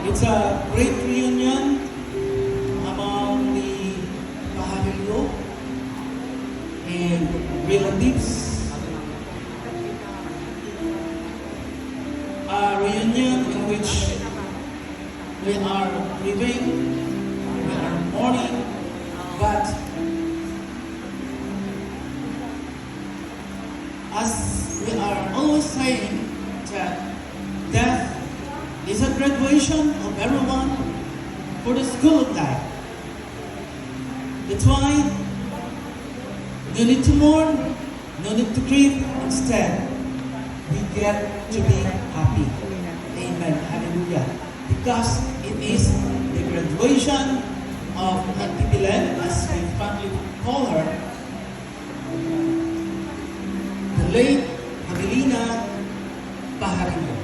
It's a great reunion among the Bahaghilo and relatives. A reunion in which we are grieving, we are mourning, but as we are always saying that death is a graduation of everyone for the school of life. That's why no need to mourn, no need to grieve. Instead, we get to be happy. Amen. Hallelujah. Because it is the graduation of Auntie Belen, as we fondly call her, the late Adelina Bahaghilo.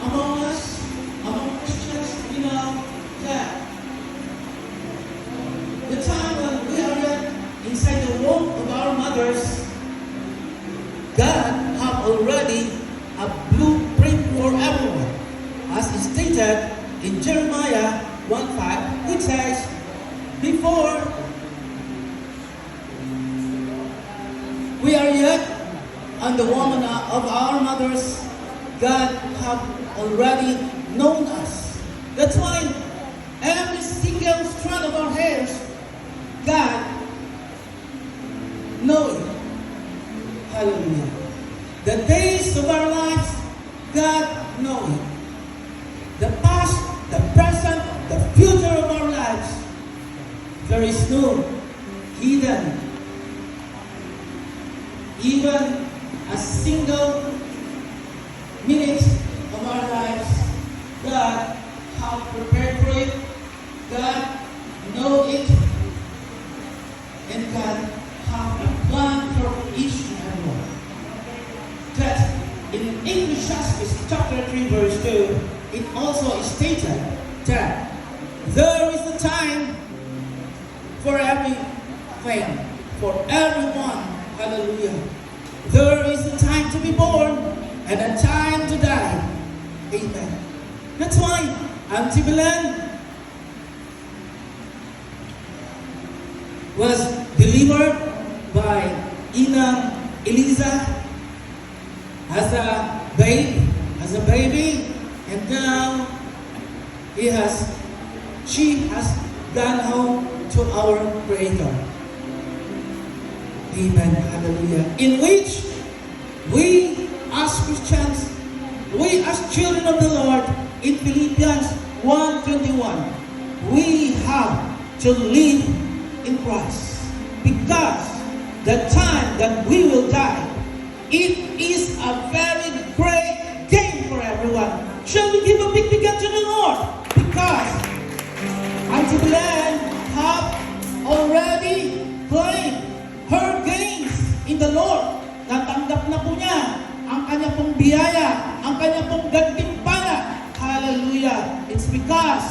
Among us, among Christians, we know that the time when we are yet inside the womb of our mothers, God have already a blueprint for everyone, as is stated in Jeremiah 1:5, which says, before we are yet on the womb of our mothers, God have already known us. That's why every single strand of our hairs, God knows it. Hallelujah. The days of our lives, God knows it. The past, the present, the future of our lives, there is no hidden, even a single minute of our lives. God have prepared for it. God know it. And God have a plan for each and every one. That in Ecclesiastes chapter 3 verse 2, it also is stated that there is a time for everything, for everyone. Hallelujah. There is a time to be born and a time to die. Amen. That's why Auntie Belen was delivered by Ina Eliza as a baby, and now she has gone home to our Creator. Amen. Hallelujah. In which we as Christians, we as children of the Lord, in Philippians 1:21, we have to live in Christ. Because the time that we will die, it is a very great gain for everyone. Shall we give a big hand to the Lord? Because Auntie Belen have already claimed her gains in the Lord. Natanggap na po niya ang kanya pong biyaya, ang kanya pong gantimpala. Hallelujah. It's because